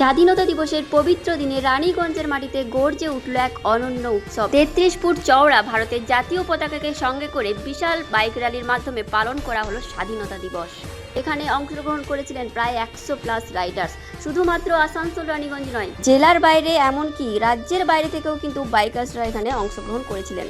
স্বাধীনতা দিবসের পবিত্র দিনে রানীগঞ্জের মাটিতে গর্জে উঠল এক অনন্য উৎসব। 33 ফুট চওড়া ভারতের জাতীয় পতাকাকে সঙ্গে করে বিশাল বাইক র্যালির মাধ্যমে পালন করা হলো স্বাধীনতা দিবস। এখানে অংশগ্রহণ করেছিলেন প্রায় 100+ রাইডার্স। শুধুমাত্র আসানসোল রানীগঞ্জ নয়, জেলার বাইরে এমনকি রাজ্যের বাইরে থেকেও কিন্তু বাইকার্সরা এখানে অংশগ্রহণ করেছিলেন।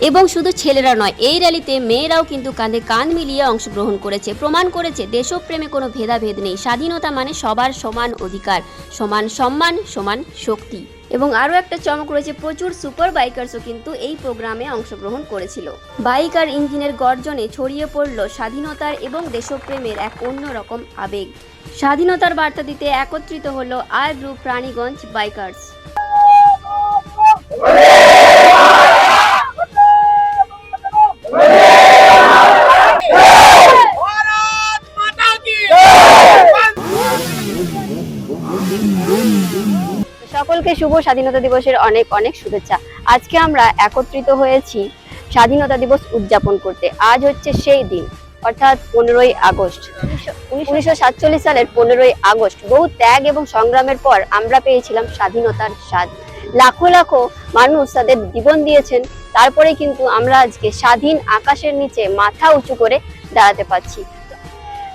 এবং শুধু ছেলেরা নয়, এই র্যালিতে মেয়েরাও কিন্তু কাঁধে কাঁধ মিলিয়ে অংশগ্রহণ করেছে, প্রমাণ করেছে দেশপ্রেমে কোনো ভেদাভেদ নেই। স্বাধীনতা মানে সবার সমান অধিকার, সমান সম্মান, সমান শক্তি। এবং আরও একটা চমক রয়েছে, প্রচুর সুপার বাইকার্সও কিন্তু এই প্রোগ্রামে অংশগ্রহণ করেছিল। বাইক আর ইঞ্জিনের গর্জনে ছড়িয়ে পড়ল স্বাধীনতার এবং দেশপ্রেমের এক অন্যরকম আবেগ। স্বাধীনতার বার্তা দিতে একত্রিত হলো আর গ্রুপ রানীগঞ্জ বাইকার্স। সকলকে শুভ স্বাধীনতা দিবসের অনেক অনেক শুভেচ্ছা। আজকে আমরা একত্রিত হয়েছি স্বাধীনতা দিবস উদযাপন করতে। আজ হচ্ছে সেই দিন, অর্থাৎ 15ই আগস্ট। 1947 সালের 15ই আগস্ট বহু ত্যাগ এবং সংগ্রামের পর আমরা পেয়েছিলাম স্বাধীনতার স্বাদ। লাখো লাখো মানুষ তাদের জীবন দিয়েছেন, তারপরে কিন্তু আমরা আজকে স্বাধীন আকাশের নিচে মাথা উঁচু করে দাঁড়াতে পারছি।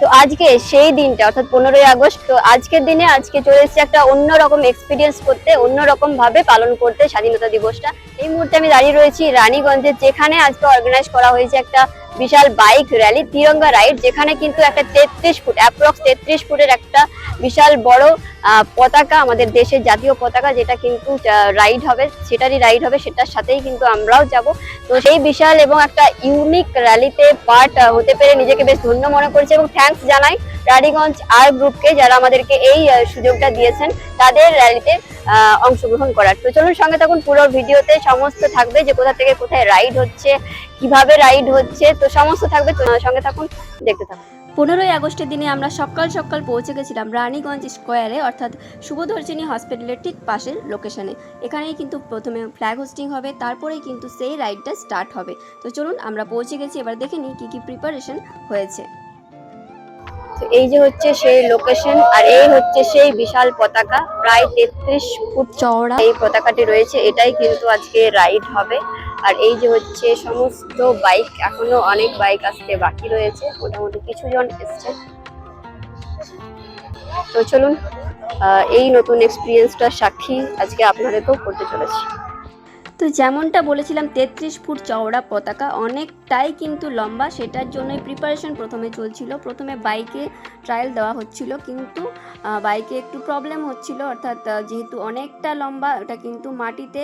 তো আজকে সেই দিনটা, অর্থাৎ 15ই আগস্ট। তো আজকের দিনে আজকে চলে এসেছি একটা অন্যরকম এক্সপিরিয়েন্স করতে, অন্যরকম ভাবে পালন করতে স্বাধীনতা দিবসটা। এই মুহূর্তে আমি দাঁড়িয়ে রয়েছি রানীগঞ্জে, যেখানে আজকে অর্গানাইজ করা হয়েছে একটা বিশাল বাইক র্যালি, তিরঙ্গা রাইড, যেখানে কিন্তু একটা 33 ফুট অ্যাপ্রক্স 33 ফুটের একটা বিশাল বড় পতাকা, আমাদের দেশের জাতীয় পতাকা, যেটা কিন্তু রাইড হবে, সেটারই রাইড হবে, সেটার সাথেই কিন্তু আমরাও যাব। তো সেই বিশাল এবং একটা ইউনিক র্যালিতে পার্ট হতে পেরে নিজেকে বেশ ধন্য মনে করছি এবং থ্যাঙ্কস জানাই রানীগঞ্জ আর গ্রুপকে, যারা আমাদেরকে এই সুযোগটা দিয়েছেন তাদের র্যালিতে অংশগ্রহণ করার। তো চলুন সঙ্গে থাকুন, পুরো ভিডিওতে সমস্ত থাকবে, যে কোথা থেকে কোথায় রাইড হচ্ছে, কিভাবে রাইড হচ্ছে, তো সমস্ত থাকবে। তো সঙ্গে থাকুন, দেখতে থাকুন। 15ই আগস্টের দিনে আমরা সকাল সকাল পৌঁছে গেছিলাম রানীগঞ্জ স্কোয়ারে, অর্থাৎ শুভদর্শিনী হসপিটালের ঠিক পাশের লোকেশনে। এখানেই কিন্তু প্রথমে ফ্ল্যাগ হোস্টিং হবে, তারপরেই কিন্তু সেই রাইডটা স্টার্ট হবে। তো চলুন, আমরা পৌঁছে গেছি, এবার দেখে নিই কী কী প্রিপারেশন হয়েছে। তো এই যে হচ্ছে সেই লোকেশন, আর এই হচ্ছে সেই বিশাল পতাকা, প্রায় 33 ফুট চওড়া এই পতাকাটি রয়েছে, এটাই কিন্তু আজকে রাইড হবে। আর এই যে হচ্ছে সমস্ত বাইক, এখনো অনেক বাইক আসতে বাকি রয়েছে, মোটামুটি কিছু জন এসছে। তো চলুন, এই নতুন এক্সপিরিয়েন্সটার সাক্ষী আজকে আপনাদেরকেও করতে চলেছি। তো যেমনটা বলেছিলাম, 33 ফুট চওড়া পতাকা, অনেকটাই কিন্তু লম্বা, সেটার জন্যই প্রিপারেশন প্রথমে চলছিল। প্রথমে বাইকে ট্রায়াল দেওয়া হচ্ছিল, কিন্তু বাইকে একটু প্রবলেম হচ্ছিল, অর্থাৎ যেহেতু অনেকটা লম্বা, ওটা কিন্তু মাটিতে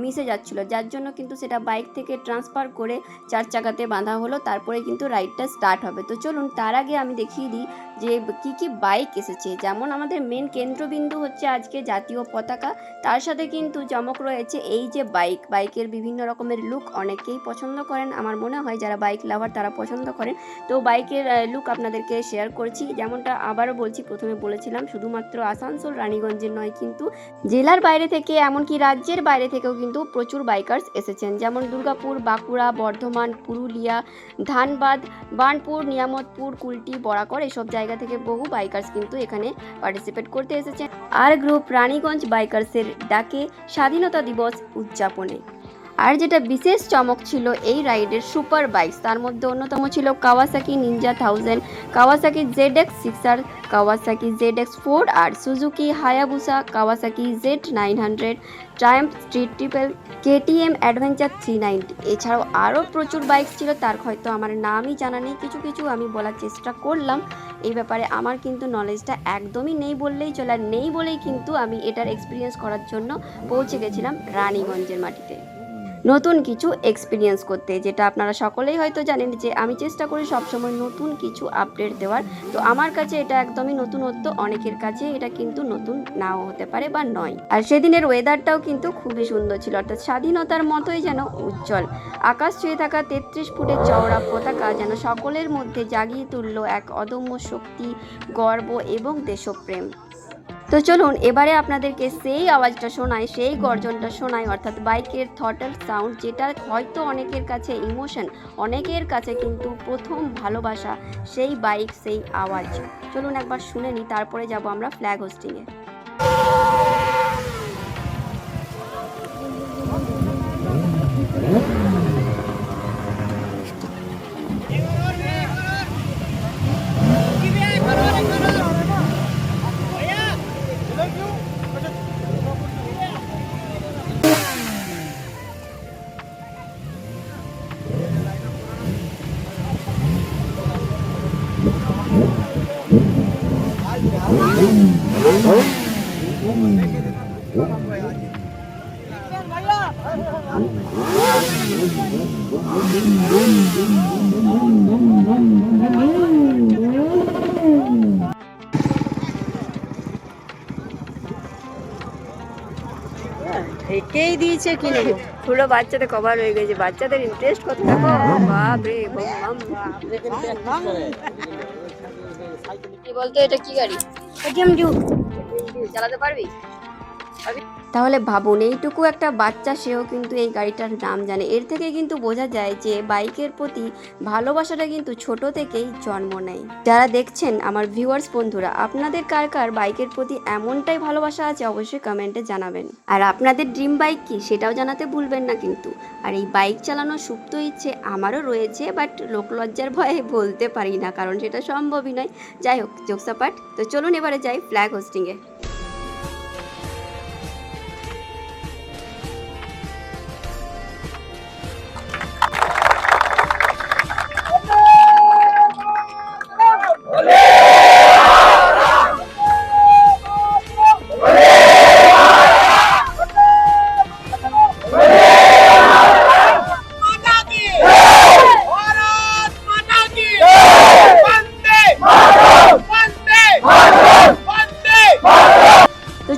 মিশে যাচ্ছিল, যার জন্য কিন্তু সেটা বাইক থেকে ট্রান্সফার করে 4 চাকাতে বাঁধা হলো, তারপরে কিন্তু রাইডটা স্টার্ট হবে। তো চলুন, তার আগে আমি দেখিয়ে দিই যে কি কি বাইক এসেছে। যেমন আমাদের মেন কেন্দ্রবিন্দু হচ্ছে আজকে জাতীয় পতাকা, তার সাথে কিন্তু চমক রয়েছে এই যে বাইকের বিভিন্ন রকমের লুক অনেকেই পছন্দ করেন, আমার মনে হয় যারা বাইক লাভার তারা পছন্দ করেন। তো বাইকের লুক আপনাদেরকে শেয়ার করছি। যেমনটা আবারও বলছি, প্রথমে বলেছিলাম শুধুমাত্র আসানসোল রানীগঞ্জের নয়, কিন্তু জেলার বাইরে থেকে এমনকি রাজ্যের বাইরে থেকেও কিন্তু প্রচুর বাইকার্স এসেছেন। যেমন দুর্গাপুর, বাঁকুড়া, বর্ধমান, পুরুলিয়া, ধানবাদ, বার্নপুর, নিয়ামতপুর, কুলটি, বরাকর, এসব জায়গা থেকে বহু বাইকার্স কিন্তু এখানে পার্টিসিপেট করতে এসেছেন আর গ্রুপ রানীগঞ্জ বাইকার্সের ডাকে স্বাধীনতা দিবস উদযাপনে। আর যেটা বিশেষ চমক ছিল এই রাইডের সুপার বাইকস, তার মধ্যে অন্যতম ছিল Kawasaki Ninja 1000, Kawasaki ZX6R, Kawasaki ZX4, আর Suzuki Hayabusa, Kawasaki Z900, Triumph Street Triple, KTM adventure 390। এছাড়াও আরও প্রচুর বাইক ছিল, তার হয়তো আমার নামই জানা নেই, কিছু কিছু আমি বলার চেষ্টা করলাম। এই ব্যাপারে আমার কিন্তু নলেজটা একদমই নেই বললেই চলে, আর নেই বলেই কিন্তু আমি এটার এক্সপিরিয়েন্স করার জন্য পৌঁছে গেছিলাম রানীগঞ্জের মাটিতে, নতুন কিছু এক্সপিরিয়েন্স করতে। যেটা আপনারা সকলেই হয়তো জানেন যে আমি চেষ্টা করি সবসময় নতুন কিছু আপডেট দেওয়ার। তো আমার কাছে এটা একদমই নতুনত্ব, অনেকের কাছে এটা কিন্তু নতুন নাও হতে পারে বা নয়। আর সেদিনের ওয়েদারটাও কিন্তু খুবই সুন্দর ছিল, অর্থাৎ স্বাধীনতার মতোই যেন উজ্জ্বল। আকাশ ছুঁয়ে থাকা 33 ফুটের চওড়া পতাকা যেন সকলের মধ্যে জাগিয়ে তুলল এক অদম্য শক্তি, গর্ব এবং দেশপ্রেম। তো চলুন এবারে আপনাদেরকে সেই আওয়াজটা শোনাই, সেই গর্জনটা শোনাই, অর্থাৎ বাইকের থ্রটল সাউন্ড, যেটা হয়তো অনেকের কাছে ইমোশন, অনেকের কাছে কিন্তু প্রথম ভালোবাসা, সেই বাইক, সেই আওয়াজ। চলুন একবার শুনে নিই, তারপরে যাব আমরা ফ্ল্যাগ হোস্টিংয়ে। একেই দিয়েছে কিনে পুরো বাচ্চাদের কভার হয়ে গেছে, বাচ্চাদের ইন্টারেস্ট কত দেখো, বাপ রে কি বলতো, এটা কি গাড়ি? এটিএম জু চালাতে পারবি? তাহলে ভাবুন, এইটুকু একটা বাচ্চা সেও কিন্তু এই গাড়িটার নাম জানে। এর থেকে কিন্তু বোঝা যায় যে বাইকের প্রতি ভালোবাসাটা কিন্তু ছোট থেকেই জন্ম নেয়। যারা দেখছেন আমার ভিউয়ার্স বন্ধুরা, আপনাদের কার কার বাইকের প্রতি এমনটাই ভালোবাসা আছে অবশ্যই কমেন্টে জানাবেন। আর আপনাদের ড্রিম বাইক কি সেটাও জানাতে ভুলবেন না কিন্তু। আর এই বাইক চালানোর সুপ্ত ইচ্ছে আমারও রয়েছে, বাট লোকলজ্জার ভয়ে বলতে পারি না, কারণ সেটা সম্ভবই নয়। যাই হোক, জোকস অ্যাপার্ট, তো চলুন এবারে যাই ফ্ল্যাগ হোস্টিংয়ে।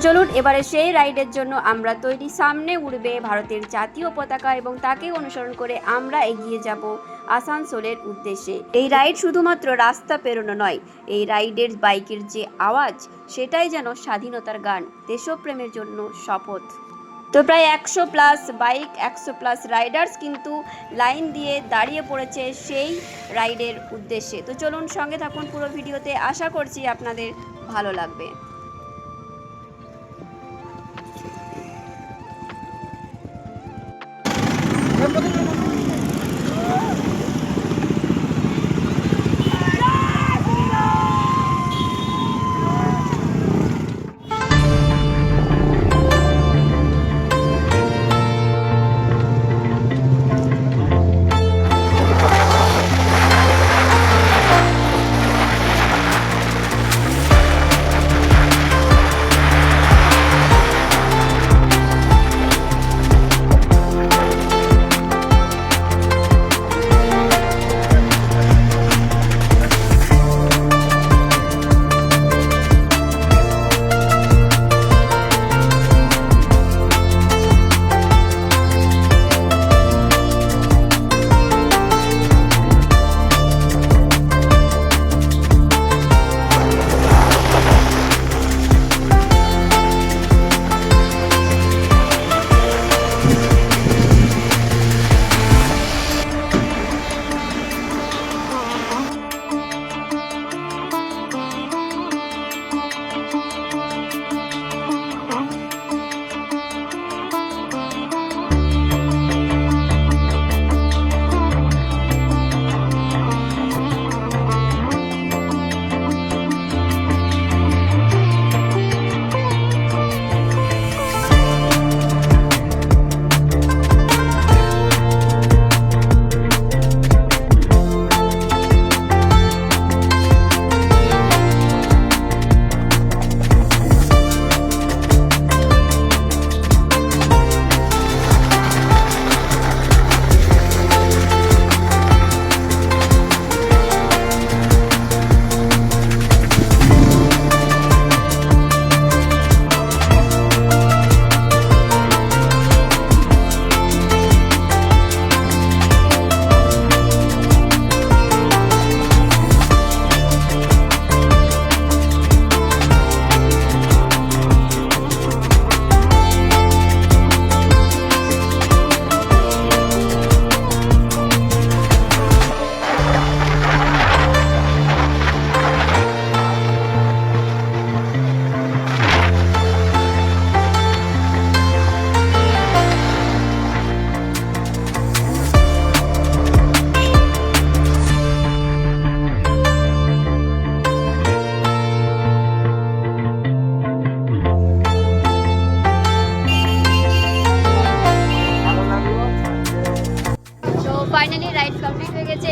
চলুন এবারে সেই রাইডের জন্য আমরা তৈরি। সামনে উড়বে ভারতের জাতীয় পতাকা এবং তাকে অনুসরণ করে আমরা এগিয়ে যাব আসানসোলের উদ্দেশ্যে। এই রাইড শুধুমাত্র রাস্তা পেরোনো নয়, এই রাইডের বাইকের যে আওয়াজ সেটাই যেন স্বাধীনতার গান, দেশপ্রেমের জন্য শপথ। তো প্রায় 100+ বাইক, 100+ রাইডার্স কিন্তু লাইন দিয়ে দাঁড়িয়ে পড়েছে সেই রাইডের উদ্দেশ্যে। তো চলুন সঙ্গে থাকুন পুরো ভিডিওতে, আশা করছি আপনাদের ভালো লাগবে।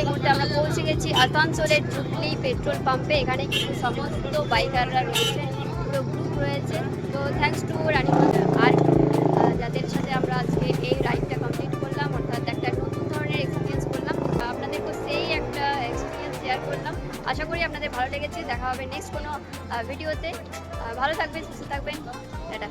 মুহূর্তে আমরা পৌঁছে গেছি আসানসোলের জুবলি পেট্রোল পাম্পে। এখানে কিন্তু সমস্ত বাইকাররা রয়েছে, পুরো গ্রুপ রয়েছে। তো থ্যাঙ্কস টু রানি আর যাদের সাথে আমরা আজকে এই রাইডটা কমপ্লিট করলাম, অর্থাৎ একটা নতুন ধরনের এক্সপিরিয়েন্স করলাম। আপনাদেরকেও সেই একটা এক্সপিরিয়েন্স শেয়ার করলাম। আশা করি আপনাদের ভালো লেগেছে। দেখা হবে নেক্সট কোনো ভিডিওতে। ভালো থাকবেন, সুস্থ থাকবেন, টাটা।